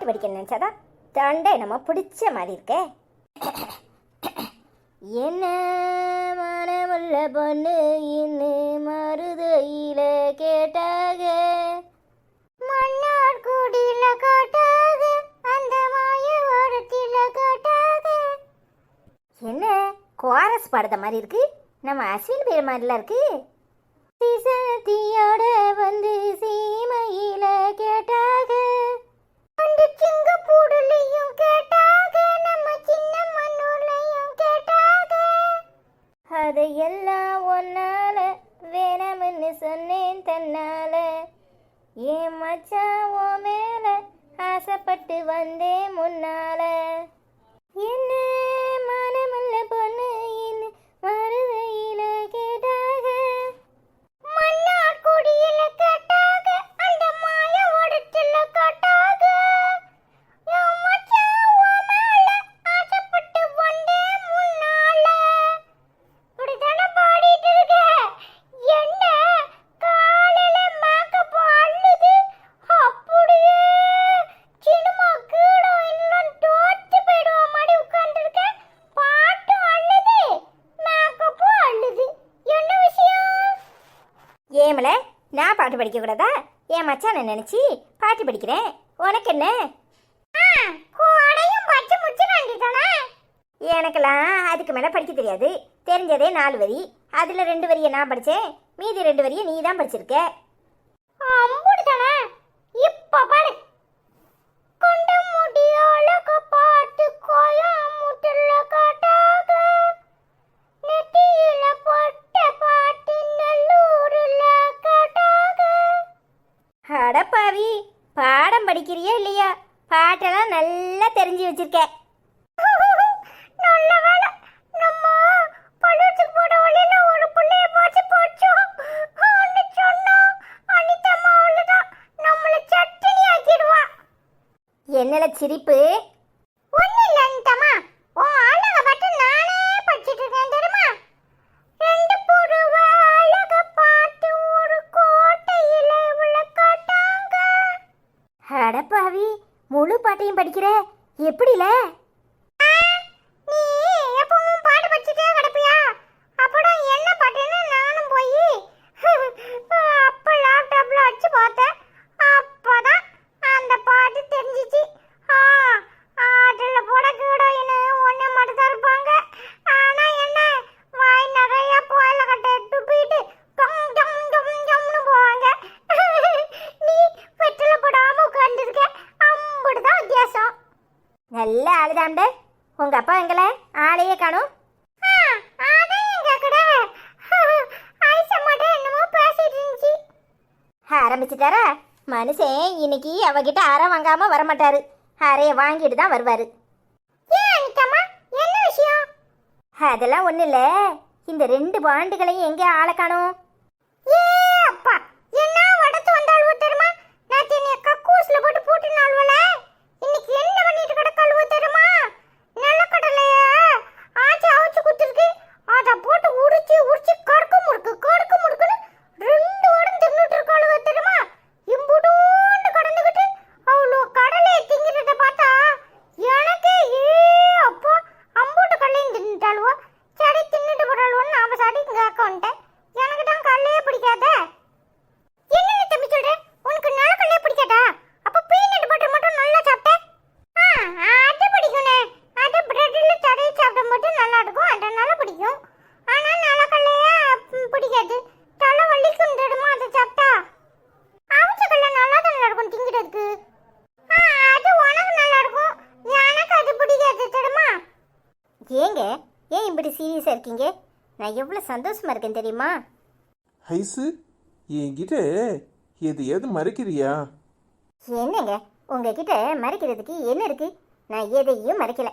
படிக்க நினச்சாதான் தொண்டை நம்ம பிடிச்ச மாதிரி இருக்கே. என்ன மனமுள்ள பொண்ணு இன்னும் மருதையில கேட்டாக, மன்னார் குடியில காட்டாக, அந்த மாய ஓரத்தில காட்டாக. என்ன கோரஸ் பாடுற மாதிரி இருக்கு, நம்ம அஸ்வின் பேர் மாதிரிலாம் இருக்கு. சீசனத்தியோட வந்து சீமையில கேட்டாக, அந்த சிங்கப்பூடுலையும் கேட்டாக, நம்ம சின்ன மண்ணூர்லையும் கேட்டாக. அதையெல்லாம் ஒன்னால வேணாம்னு சொன்னேன் தன்னால, ஏன் மச்சான் ஓ மேல ஆசைப்பட்டு வந்தேன் முன்னால. என்ன மனமுள்ள பொண்ணு இன்னும் மருதையில கேட்டாக, மன்னார் குடியில கேட்டாக, அந்த மாய ஓடத்துல கேட்டாக, என் மச்சான் ஓ மேல ஆசைப்பட்டு வந்தேன் முன்னால. இப்படித்தானே பாடிட்டு இருக்க. என்ன காலையில மேக்கப் அள்ளுது, அப்படியே சினிமா கீழே இன்னும் தோத்து போயிடுவா மாதிரி உட்கார்ந்துருக்க. பாட்டும் அள்ளுது, மேக்கப்பும் அள்ளுது. என்ன விஷயம்? ஏமல, நான் பாட்டு படிக்க கூடாதா? என் மச்சான நினைச்சி பாட்டு படிக்கிறேன். உனக்கு என்ன? எனக்கெல்லாம் அதுக்கு மேலே படிக்க தெரியாது. தெரிஞ்சதே 4 வரி. அதில் 2 வரியை நான் படித்தேன், மீதி 2 வரியை நீ தான் படிச்சிருக்க. இப்போ பாடு. கொண்ட முடியாளக பாட்டு கோயமுத்தூர்ல காட்டாக, நெத்தியில பொட்ட பாட்டு நல்லூர்ல காட்டாக. அடப்பாவி, பாடம் படிக்கிறியா இல்லையா? பாட்டெல்லாம் நல்லா தெரிஞ்சு வச்சிருக்க. நல்ல வேலை, நம்ம பள்ளியத்துக்கு போட வழியில ஒரு பிள்ளைய பார்த்து போச்சோம். சொன்னோம் அனிதம்மா அவ்வளோதான் நம்மளை சட்டினி ஆக்கிடுவா. என்னல சிரிப்பு? ஒன்றும் இல்லை அனிதம்மா, உன் ஆளுங்க பார்த்து நானே படிச்சுட்டு இருக்கேன் தெரியுமா? 2 புருவ அழக பார்த்து ஒரு கோட்டையில உள்ள காட்டாங்க. அடப்பாவி, முழு பாட்டையும் படிக்கிற, எப்படில? நீ எப்பவும் பாட்டு படிச்சுட்டே கிடப்பியா? அப்படம் என்ன பாட்டுன்னு நானும் போய் அப்போ லேப்டாப்ல அடிச்சு பார்த்தேன். அப்போதான் அந்த பாட்டு தெரிஞ்சிச்சு. அதில் போட கீடோயின்னு ஒன்றே மட்டும் தான் இருப்பாங்க. ஆனால் என்ன வாய் நிறைய புயல கட்டை துப்பிட்டு டொம் டொம் டொம் டொம்னு போவாங்க. நீ வெற்றில போடாமல் உட்காந்துருக்க, அம்புடுதான் வித்தியாசம். நல்ல ஆளுதாண்ட. உங்க அப்பா எங்கள ஆளையே காணும். ஆரம்பிச்சுட்டாரா மனுஷன்? இன்னைக்கு அவகிட்ட அரை வாங்காம வரமாட்டாரு, அறைய வாங்கிட்டு தான் வருவாரு. என்ன விஷயம்? அதெல்லாம் ஒண்ணு இல்ல, இந்த 2 பாண்டுகளையும் எங்க ஆளை காணும்? அப்பா, என்ன வடத்து வந்தாளுவோ தெரியுமா? நான் தென்னைய கக்கூஸ்ல போட்டு பூட்டினாளுவல. இன்னைக்கு என்ன பண்ணிட்டு கிடக்காளுவோ தெரியுமா? நிலக்கடலைய ஆச்சு அவிச்சு குத்துருக்கு, அதை போட்டு உரிச்சு உரிச்சு கடுக்கு முடுக்குன்னு 2 வாரம் தின்னுட்டு இருக்காளுவோ தெரியுமா? இம்புடூண்டு கடந்துக்கிட்டு அவ்வளோ கடலையை திங்கிறத பார்த்தா எனக்கு அப்போ அம்பூட்டு கடலையும் தின்னுட்டாளுவோ. சரி தின்னுட்டு போறாளுவோன்னு நாம சாடி இங்கே வந்துட்டேன். எனக்கு தான் கடலையே பிடிக்காத. என்ன தம்பி சொல்ற? உனக்கு நிலக்கடலையே பிடிக்காதா? அப்போ பீனட் பட்டர் மட்டும் நல்லா சாப்பிட்டேன். அது பிடிக்கும்ண்ணே, அது பிரெட்ல தடவி சாப்பிட மட்டும் நல்லா இருக்கும், அதனால பிடிக்கும். ஆனா நிலக்கடலையே பிடிக்காது, தலை வலிக்கும் தெரியுமா அதை சாப்பிட்டா? அவிச்ச கடலை நல்லா தான் இருக்கும் திங்கிறதுக்கு. அது உனக்கு நல்லா இருக்கும், எனக்கு அது பிடிக்காது தெரியுமா? ஏங்க ஏன் இப்படி சீரியஸா இருக்கீங்க? நான் எவ்வளவு சந்தோஷமா இருக்கேன் தெரியுமா? ஐசு, என்கிட்ட எதையாவது மறைக்கிறியா? என்னங்க உங்ககிட்ட மறைக்கிறதுக்கு என்ன இருக்கு? நான் எதையும் மறைக்கல.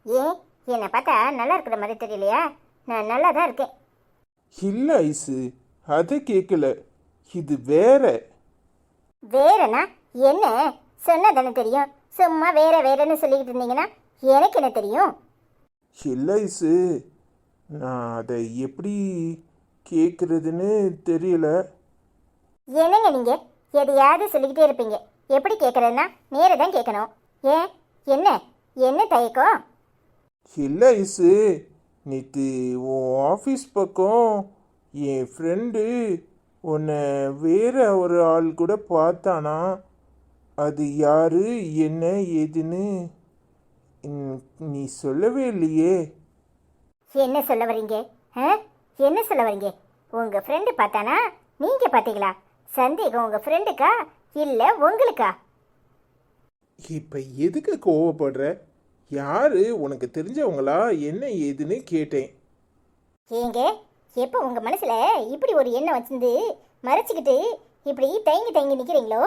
ஏன் என்னை பார்த்தா நல்லா இருக்கிற மாதிரி தெரியலையா? நான் நல்லா தான் இருக்கேன். இல்ல ஐசு, அதை கேட்கல, இது வேற. வேறனா என்ன? சொன்னா தானே தெரியும். சும்மா வேற வேறன்னு சொல்லிக்கிட்டு இருந்தீங்கன்னா எனக்கு என்ன தெரியும்? இல்ல ஐசு, நான் அதை எப்படி கேட்கறதுன்னு தெரியல. என்னங்க நீங்க எதையாவது சொல்லிக்கிட்டே இருப்பீங்க. எப்படி கேட்கறதுன்னா நேர தான் கேட்கணும். ஏன் என்ன என்ன தயக்கம்? இல்லை ஐஸு, நேற்று உன் ஆஃபீஸ் பக்கம் என் ஃப்ரெண்டு உன்னை வேற ஒரு ஆள் கூட பார்த்தானா? அது யாரு என்ன ஏதுன்னு நீ சொல்லவே இல்லையே. என்ன சொல்ல வரீங்க? என்ன சொல்ல வரீங்க? உங்க ஃப்ரெண்டு பார்த்தானா? நீங்க பார்த்தீங்களா? சந்தேகம் உங்க ஃப்ரெண்டுக்கா இல்ல உங்களுக்கா? இப்போ எதுக்கு கோவப்படுற? யாரு உனக்கு தெரிஞ்சவங்களா என்ன ஏதுன்னு கேட்டேன். ஏங்க எப்போ உங்க மனசுல இப்படி ஒரு எண்ணம் வச்சிருந்து மறைச்சிக்கிட்டு இப்படி தயங்கி தயங்கி நிக்கிறீங்களோ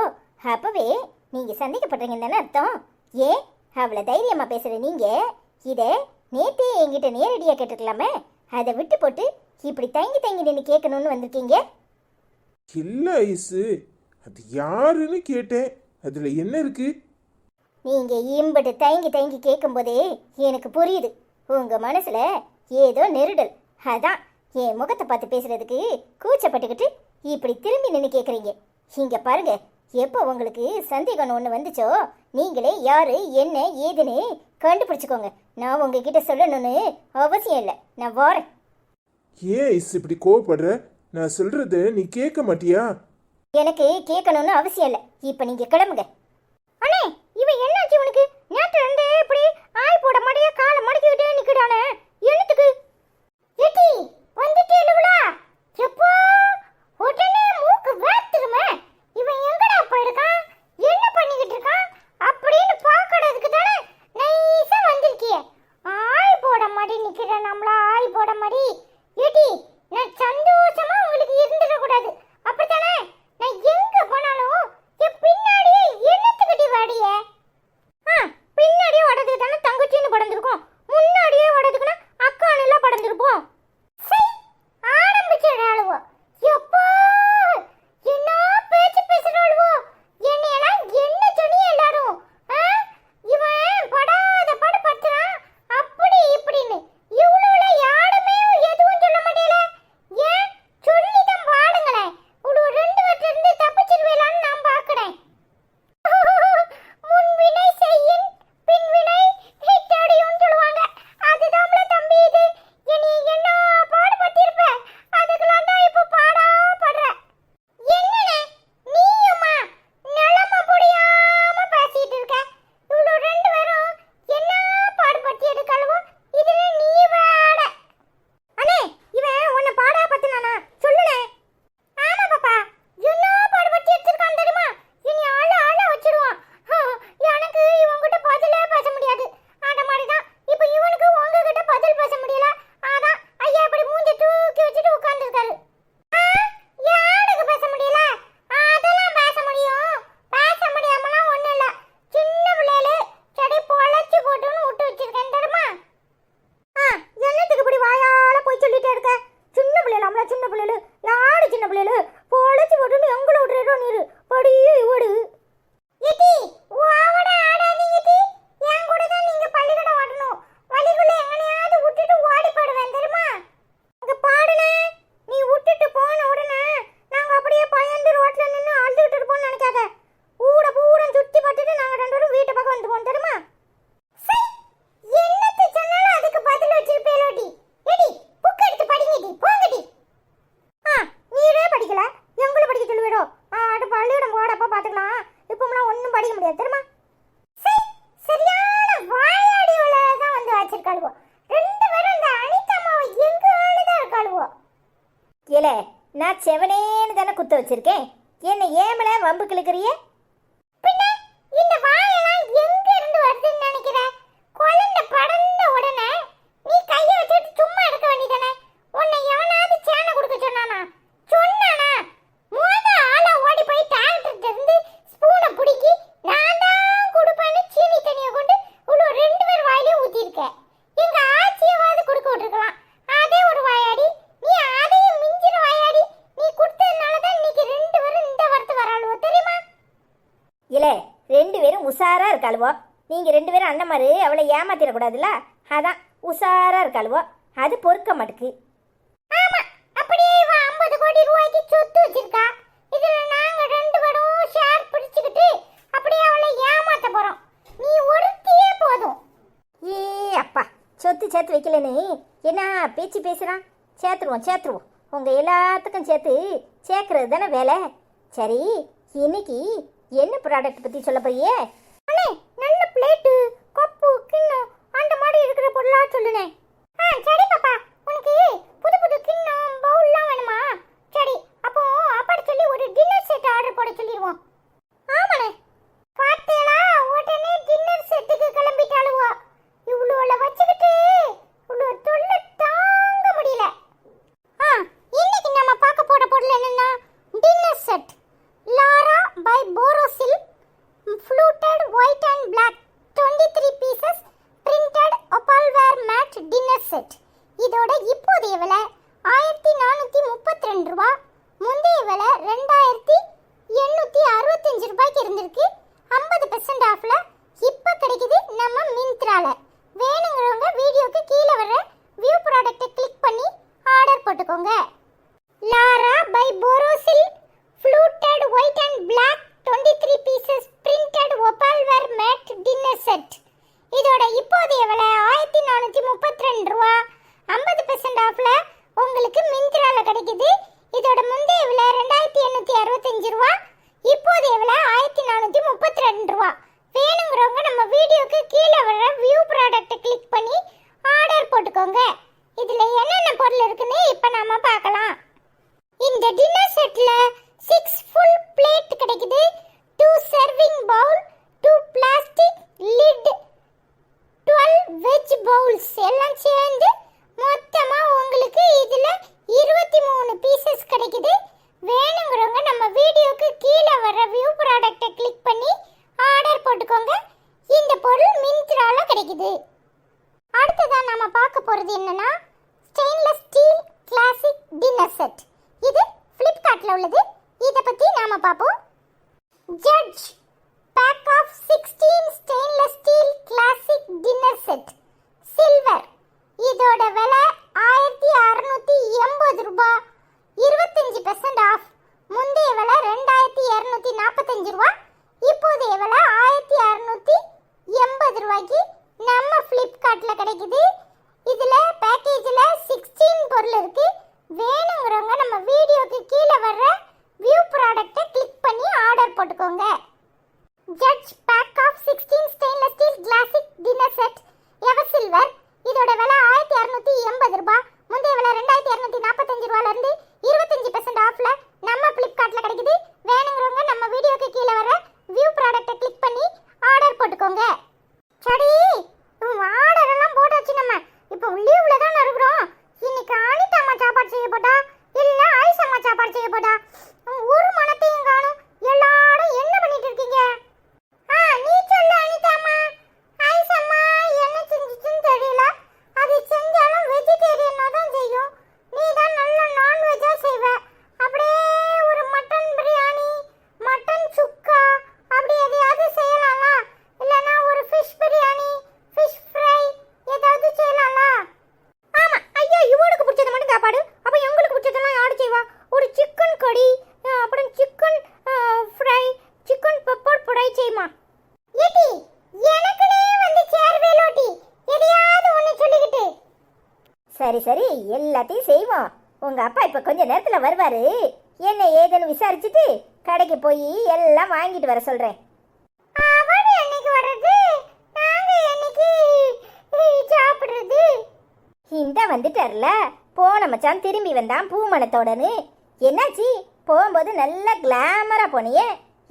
அப்பவே நீங்க சந்தேகப்படுறீங்கன்னு தானே அர்த்தம். ஏன் அவ்வளோ தைரியமா பேசுற நீங்க இதை நேத்தே என்கிட்ட நேரடியாக கேட்டுக்கலாமே? அதை விட்டு போட்டு இப்படி தயங்கி தயங்கி நின்று கேட்கணும்னு வந்திருக்கீங்க. இல்லை ஐஸு, அது யாருன்னு கேட்டேன். அதில் என்ன இருக்கு? நீங்க இம்பட்டு தயங்கி தயங்கி கேட்கும்போதே எனக்கு புரியுது உங்க மனசுல ஏதோ நெருடல். அதான் என் முகத்தை பார்த்து பேசுறதுக்கு கூச்சப்பட்டுக்கிட்டு இப்படி திரும்பி நின்று கேட்குறீங்க. இங்க பாருங்க, எப்போ உங்களுக்கு சந்தேகம் ஒன்று வந்துச்சோ நீங்களே யாரு என்ன ஏதுன்னு கண்டுபிடிச்சுக்கோங்க. நான் உங்ககிட்ட சொல்லணும்னு அவசியம் இல்லை. நான் வாரேன். ஏன் ஐஸ் இப்படி கோவப்படுற? நான் சொல்றத நீ கேட்க மாட்டியா? எனக்கு கேட்கணும்னு அவசியம் இல்லை. இப்போ நீங்க கிளம்புங்க. அண்ணே, இவன் என்னாச்சு உனக்கு? நேற்று ரெண்டு இப்படி ஆய் போட மாட்டிய காலை மடக்கிக்கிட்டே நிக்கிறானே, என்னத்துக்கு? ஏடி வந்துட்டேலுங்களா? எப்போ உடனே மூக்கு வேத்துருமே. இவன் எங்கடா போயிருக்கான், என்ன பண்ணிக்கிட்டு இருக்கான் அப்படின்னு பார்க்கறதுக்கு தானே நைஸா வந்திருக்கிய. ஆய் போட மாட்டி நிக்கிற நம்மள ஆய் போட மாட்டி. ஏடி நான் சந்தோஷமா உங்களுக்கு இருந்துடக்கூடாது அப்படித்தானே? நான் எங்க போனாலும் என் பின்னாடியே என்னத்துக்கிட்டி வாடிய? பின்னாடியே வடதுக்கு தானே தங்கச்சின்னு படந்திருக்கோம், முன்னாடியே வடதுக்குன்னா அக்கான்னு எல்லாம் படந்திருப்போம். ஆரம்பிச்சிடாளுவோ எப்போ என்ன பேச்சு பேசுறாளுவோ? என்னையெல்லாம் என்ன சொன்னி எல்லாரும் இவன் படாத பாடு படுத்துறான் அப்படி இப்படின்னு. இவ்வளவுல யாருமே எதுவும் சொல்ல மாட்டேல. ஏன் சொல்லிதான் பாடுங்களேன். இவ்வளவு ரெண்டு பேர்ல இருந்து தப்பிச்சிருவேலான்னு நான் பாக்குறேன். முன்வினை செய்யின் பின்வினை தேடியும் சொல்லுவாங்க. அதுதான்ல தம்பி இது. என்னை என்ன பாடு பத்திருப்ப, அதுக்கெல்லாம் தான் இப்ப பாடா படுற. என்னண்ணே நீயுமா நிலம புரியாம பேசிட்டு இருக்க? இவ்வளவு ரெண்டு பேரும் என்ன பாடு பத்தி எடுக்கலவோ இதுல நீ வேட. அண்ணே, இவன் உன்னை பாடா பத்தினானா சொல்லுனே? ஆமா பாப்பா, என்ன பாடு பத்தி எடுத்திருக்கான் தெரியுமா? இனி ஆள வச்சிடுவான். எனக்கு இவன்கிட்ட பதிலே பேச முடியாது. அந்த மாதிரிதான் இப்ப இவனுக்கு உங்ககிட்ட பதில் பேச முடியல. அதான் ஐயா இப்படி மூஞ்ச தூக்கி வச்சுட்டு உட்கார்ந்துருக்காரு. யாருக்கு பேச முடியல? அதெல்லாம் பேச முடியும். பேச முடியாமலாம் ஒண்ணும் இல்ல. சின்ன பிள்ளைகளு செடி பொழைச்சு போட்டுன்னு விட்டு வச்சிருக்கேன் தெரியுமா? என்னத்துக்கு இப்படி வாயால போய் சொல்லிட்டே இருக்க? சின்ன பிள்ளைலாம்ல, சின்ன பிள்ளைలు யாரு சின்ன பிள்ளைలు பொழைச்சு போட்டுன்னு எங்களை விட்டுறோ நீரு படியே ஓடு. ஏடி ஓவட ஆடாதீங்க டி. என் கூட தான் நீங்க பள்ளிக்கூடம் ஓடணும். வழிக்குள்ள எங்கனையாவது விட்டுட்டு ஓடி போடுவேன் தெரியுமா? அங்க பாடுனே, நீ விட்டுட்டு போன உடனே நாங்க அப்படியே பயந்து ரோட்ல நின்னு அழுதுட்டு இருப்போம்னு நினைக்காத. ஊட பூரம் சுத்தி பார்த்துட்டு நாங்க ரெண்டு பேரும் வீட்டு பக்கம் வந்துருவோம் தெரியுமா? என்னத்து சொன்னாலும் அதுக்கு பதில் வச்சிருப்பேலோடி. ஏடி புக் எடுத்து படிங்கடி, போங்கடி. நீரே படிக்கல, எங்களை படிக்க சொல்லுவேடோ? அது பள்ளியிடம் போடப்ப பாத்துக்கலாம். இப்போம்லாம் ஒன்றும் படிக்க முடியாது தெரியுமா? சரியான வாயாடி தான் வந்து வச்சிருக்காளுவோ ரெண்டு பேரும். இந்த அனிதாமாவை எங்கானு தான் இருக்காளுவோ. ஏலே, நான் செவனேன்னு தானே குத்த வச்சிருக்கேன். என்ன ஏமல வம்பு கிழக்குறியே? பின்ன இந்த வாயெல்லாம் எங்க இருந்து வருதுன்னு நினைக்கிற? குழந்தை படந்த உடனே நீ கையை வச்சுட்டு சும்மா இருக்க வேண்டியதானே? உன்னை எவனாவது சேனை கொடுக்க சொன்னானா? சொன்னானா? மோத ஆளா ஓடி போய் டாக்டர்கிட்ட இருந்து ஸ்பூனை பிடிக்கி நான் தான் கொடுப்பேன்னு சீனி தண்ணியை கொண்டு இவ்வளோ ரெண்டு பேர் வாயிலையும் ஊற்றிருக்க. எங்க ஆச்சியவாது கொடுக்க விட்டுருக்கலாம். அதே ஒரு வாயாடி, நீ அதையும் மிஞ்சின வாயாடி. நீ கொடுத்ததுனால தான் இன்னைக்கு ரெண்டு பேரும் இந்த வரத்து வராளுவோ தெரியுமா? இல்லை, ரெண்டு பேரும் உஷாரா இருக்காளுவோ. நீங்க ரெண்டு பேரும் அந்த மாதிரி அவளை ஏமாத்திடக்கூடாதுல்ல, அதான் உஷாரா இருக்காளுவோ. அது பொறுக்க மாட்டுக்கு. ஆமா, அப்படியே 50 கோடி ரூபாய்க்கு சொத்து வச்சிருக்கா. இதுல நாங்க ரெண்டு பேரும் ஷேர் பிடிச்சுக்கிட்டு அப்படியே அவளை ஏமாத்த போறோம். நீ சொத்து சேர்த்து வைக்கலன்னு என்ன பேச்சு பேசுகிறான். சேர்த்துருவோம். உங்கள் எல்லாத்துக்கும் சேர்க்கறது தானே வேலை. சரி, இன்னைக்கு என்ன ப்ராடக்ட் பற்றி சொல்ல போறியே? அண்ணே, நல்ல பிளேட்டு, கப்பு, கிண்ணம் அந்த மாதிரி இருக்கிற பொருளாக சொல்லுனே. சரி பாப்பா, உனக்கு புது புது கிண்ணம் பவுல்லாம் வேணுமா? சரி, அப்போ அப்பாட்ட சொல்லி ஒரு டின்னர் செட் ஆர்டர் போட சொல்லிடுவோம். ஆமாண்ணே. பார்த்தேனா, உடனே டின்னர் செட்டுக்கு கிளம்பிட்டாளுவோ. இவ்வளோல வச்சுக்கிட்டு இவ்வளோ தொல்லை தாங்க முடியல. இன்னைக்கு நம்ம பார்க்க போற பொருள் என்னன்னா dinner set. Larah by Borosil fluted white and black 23 pieces printed opalware mat dinner set. இதோட இப்போதைய விலை 1432 ரூபாய். முந்தைய விலை 2865 ரூபாய்க்கு இருந்திருக்கு. 50% ஆஃப்ல இப்போ கிடைக்குது நம்ம மிந்த்ரால. வேணுங்கிறவங்க வீடியோக்கு கீழே வர வியூ ப்ராடக்ட்டை கிளிக் பண்ணி ஆர்டர் போட்டுக்கோங்க. Larah by Borosil fluted white and black 23 pieces printed opalware mat dinner set. இதோட இப்போதைய விலை 1432 ரூபா. 50% ஆஃப்ல உங்களுக்கு மிந்த்ரால கிடைக்குது. இதோட முந்தைய விலை 2865 ரூபா. இப்போதைய விலை 1432 ரூபா. வேணுங்கிறவங்க நம்ம வீடியோக்கு கீழே வர வியூ ப்ராடக்ட்டை கிளிக் பண்ணி ஆர்டர் போட்டுக்கோங்க. இதுல என்னென்ன பொருள் இருக்குன்னு இப்போ நாம பார்க்கலாம். இந்த டின்னர் செட்ல 6 full plate கிடைக்குது. 2 serving bowl, 2 plastic lid, 12 veg bowls எல்லாம் சேர்ந்து மொத்தமா உங்களுக்கு இதுல 23 பீசஸ் கிடைக்குது. வேணுங்கிறவங்க நம்ம வீடியோக்கு கீழே வர வியூ ப்ராடக்ட்டை கிளிக் பண்ணி ஆர்டர் போட்டுக்கோங்க. இந்த பொருள் மிந்த்ரால கிடைக்குது. அடுத்ததா நாம பார்க்க போறது என்னன்னா stainless steel classic dinner set. இது ஃப்ளிப்கார்ட்ல உள்ளது. இத பத்தி நாம பாப்போம். Judge pack of 16 stainless steel classic dinner set silver. இதோட விலை 1680 ரூபாய். 25% ஆஃப். முந்தைய விலை 2245 ரூபாய். இப்போதைய விலை 1680 ரூபாய்க்கு நம்ம ஃப்ளிப்கார்ட்ல கிடைக்குது. இதுல பேக்கேஜ்ல 16 பொருள் இருக்கு. வேணுங்கிறவங்க நம்ம வீடியோக்கு கீழே வர்ற வியூ ப்ராடக்ட்டை கிளிக் பண்ணி ஆர்டர் போட்டுக்கோங்க. Judge pack of 16 stainless steel classic dinner set ever silver. இதோட விலை 1680 ரூபாய். முந்தைய விலை 2245 ரூபாயில இருந்து 25% ஆஃப்ல நம்ம ஃப்ளிப்கார்ட்ல கிடைக்குது. வேணுங்கிறவங்க நம்ம வீடியோக்கு கீழே வர வியூ ப்ராடக்ட்டை கிளிக் பண்ணி ஆர்டர் போட்டுக்கோங்க. சரி, ஆர்டர் எல்லாம் போட்டாச்சு. நம்ம இப்போ லீவ்ல தான் இருக்கிறோம். இன்னைக்கு அனிதா அம்மா சாப்பாடு செய்ய போட்டா இல்ல ஆயிஷா அம்மா சாப்பாடு செய்ய போட்டா? ஒரு மனத்தையும் காணும். எல்லாரும் என்ன பண்ணிட்டு இருக்கீங்க? நீ சொல்லு அனிதா அம்மா. ஆயிஷா அம்மா என்ன செஞ்சுச்சுன்னு தெரியல. அது செஞ்சாலும் வெஜிடேரியனா தான் செய்யும். நீ தான் நல்ல நான்வெஜ்ஜா செய்வ. அப்படியே ஒரு மட்டன் பிரியாணி, மட்டன் சுக்கா அப்படி எதையாவது செய்யலாமா? இல்லனா ஒரு ஃபிஷ் பிரியாணி, ஃபிஷ் ஃப்ரை ஏதாவது செய்யலாமா? ஆமா, ஐயா இவனுக்கு பிடிச்சது மட்டும் சாப்பாடு. அப்ப எங்களுக்கு பிடிச்சதெல்லாம் யாரு செய்வா? ஒரு சிக்கன் கறி, அப்புறம் chicken fry, chicken pepper fry செய்யுமா? ஏடி எனக்குனே வந்து சேர்வேலோடி. எதையாவது ஒண்ணு சொல்லிக்கிட்டு. சரி எல்லாத்தையும் செய்வோம். உங்க அப்பா இப்ப கொஞ்ச நேரத்துல வருவாரு. என்ன ஏதுன்னு விசாரிச்சுட்டு கடைக்கு போய் எல்லாம் வாங்கிட்டு வர சொல்றேன். அவன் என்னைக்கு வர்றது? நாங்க என்னைக்கு சாப்பிடுறது? இந்த வந்துட்டார்ல, போன மச்சான் திரும்பி வந்தான் பூமணத்தோடனு. என்னாச்சு? போகும்போது நல்லா கிளாமரா போனியே,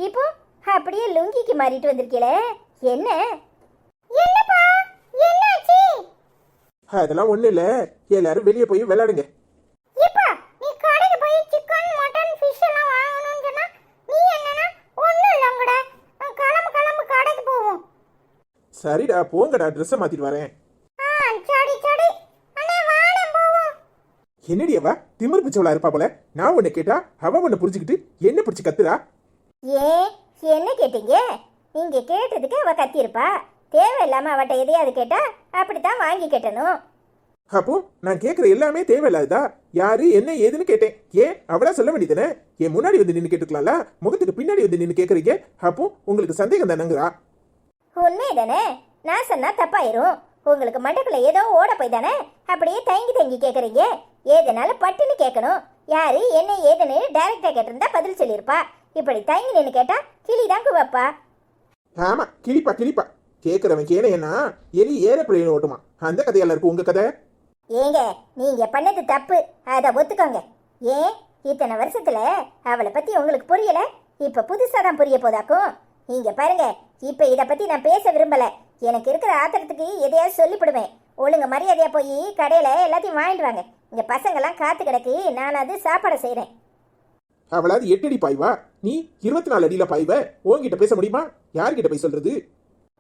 இப்போ அப்படியே லுங்கிக்கு மாறிட்டு வந்திருக்கீங்களே, என்ன? என்னப்பா என்னாச்சு? அதெல்லாம் ஒண்ணு இல்ல. எல்லாரும் வெளியே போய் விளையாடுங்க. இப்பா நீ கடைக்கு போய் சிக்கன் மட்டன் ஃபிஷ் எல்லாம் வாங்கணும்னு சொன்னா நீ என்னன்னா ஒண்ணும் இல்லங்கடா. கிளம்பு கடைக்கு போவோம். சரிடா போங்கடா, ட்ரெஸ்ஸை மாத்திட்டு வரேன். சரி அண்ணே வாணே போவோம். என்னடி அவ திமிரு பிச்சவளா இருப்பா போல. நான் ஒண்ணு கேட்டா அவ ஒண்ணு புரிஞ்சுக்கிட்டு என்ன பிடிச்சு கத்துறா? என்ன கேட்டீங்க? நீங்க கேட்டதுக்கு அவ கத்திருப்பா. தேவையில்லாம அவட்ட எதையாவது கேட்டா அப்படித்தான் வாங்கி கேட்டணும். அப்போ நான் கேட்குற எல்லாமே தேவையில்லாததா? யாரு என்ன ஏதுன்னு கேட்டேன். ஏன் அவளா சொல்ல வேண்டியதானே? என் முன்னாடி வந்து நின்று கேட்டுக்கலாம்ல, முகத்துக்கு பின்னாடி வந்து நின்று கேட்குறீங்க. அப்போ உங்களுக்கு சந்தேகம் தானேங்கிறா? உண்மைதானே? நான் சொன்னா தப்பாயிரும். உங்களுக்கு மண்டக்குள்ள ஏதோ ஓட போய் தானே அப்படியே தயங்கி தயங்கி கேட்குறீங்க. ஏதுனாலும் பட்டுன்னு கேட்கணும். யாரு என்ன ஏதுன்னு டைரக்டா கேட்டிருந்தா பதில் சொல்லியிருப்பா. இப்படி தயங்கி நின்று கேட்டா கிளிதாங்க வைப்பா. ஆமா, கிளிப்பா கிளிப்பா. கேட்கறவன் கேனையன்னா எலி ஏரோப்ளேன் ஓட்டுமா. அந்த கதையெல்லாம் இருக்கு உங்க கதை. ஏங்க நீங்க பண்ணது தப்பு, அதை ஒத்துக்கோங்க. ஏன் இத்தனை வருஷத்துல அவளை பத்தி உங்களுக்கு புரியல? இப்ப புதுசா தான் புரிய போதாக்கும். நீங்க பாருங்க, இப்ப இத பத்தி நான் பேச விரும்பல. எனக்கு இருக்கிற ஆத்திரத்துக்கு எதையாவது சொல்லிவிடுவேன். ஒழுங்க மரியாதையா போய் கடையில எல்லாத்தையும் வாங்கிட்டு வாங்க. இங்க பசங்கெல்லாம் காத்து கிடக்கு, நான் அது சாப்பாடை செய்யறேன். அவளாவது 8 அடி பாய்வா, நீ 24 அடியில பாய்வ. உன்கிட்ட பேச முடியுமா? யார்கிட்ட போய் சொல்றது?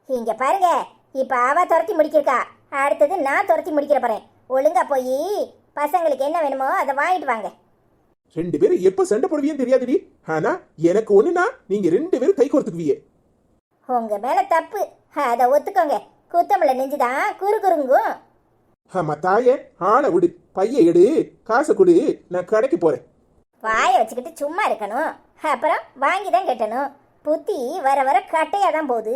இங்க பாருங்க, இப்ப அவ துரத்தி முடிக்கிறக்கா, அடுத்தது நான் துரத்தி முடிக்கிற போறேன். ஒழுங்கா போய் பசங்களுக்கு என்ன வேணுமோ அதை வாங்கிட்டு வாங்க. 2 பேரும் எப்ப சண்டை போடுவீன்னு தெரியாதுடி. ஆனா எனக்கு ஒண்ணுனா நீங்க 2 பேரும் கை கோர்த்துக்குவீங்க. உங்க மேல தப்பு, அதை ஒத்துக்கோங்க. குத்தமில்ல நெஞ்சுதான் குறு குறுங்கும். ஆமா தாயே, ஆளை விடு, பைய எடு, காசை கொடு, நான் கடைக்கு போறேன். வாயை வச்சுக்கிட்டு சும்மா இருக்கணும், அப்புறம் வாங்கி தான் கட்டணும். புத்தி வர வர கட்டையா தான் போகுது.